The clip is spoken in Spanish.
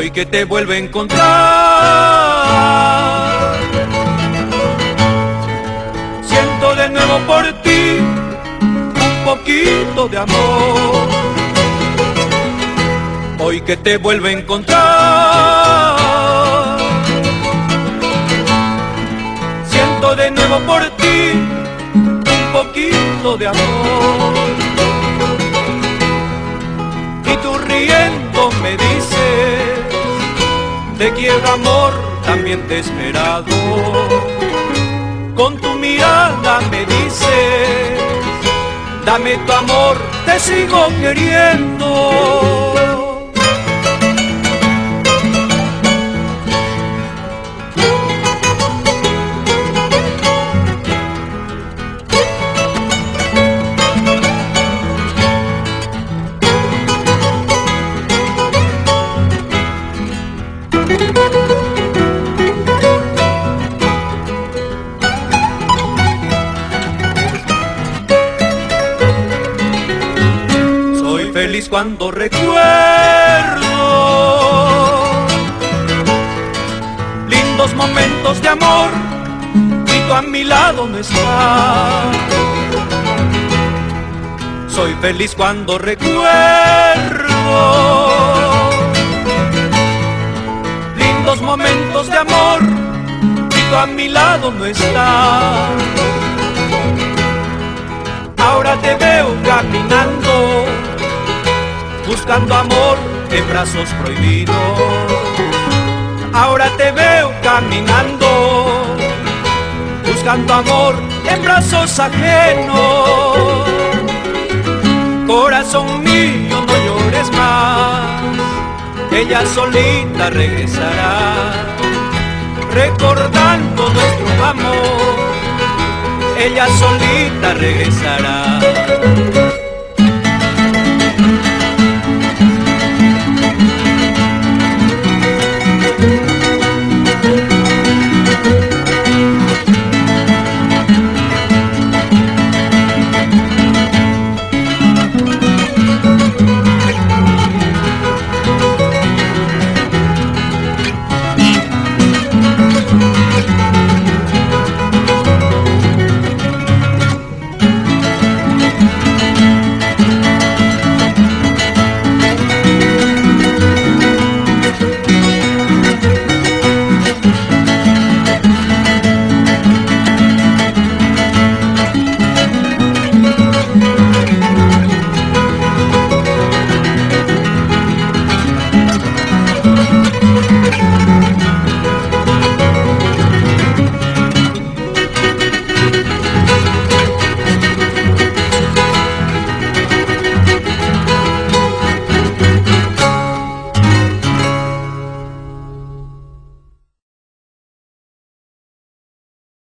hoy que te vuelve a encontrar. Siento de nuevo por ti un poquito de amor, hoy que te vuelve a encontrar. Siento de nuevo por ti un poquito de amor, y tú riendo me dices: te quiero amor, también te he esperado. Con tu mirada me dices: dame tu amor, te sigo queriendo. Soy feliz cuando recuerdo lindos momentos de amor y tú a mi lado no estás. Soy feliz cuando recuerdo lindos momentos de amor y tú a mi lado no estás. Ahora te veo caminando, buscando amor en brazos prohibidos. Ahora te veo caminando, buscando amor en brazos ajenos. Corazón mío, no llores más, ella solita regresará, recordando nuestro amor, ella solita regresará.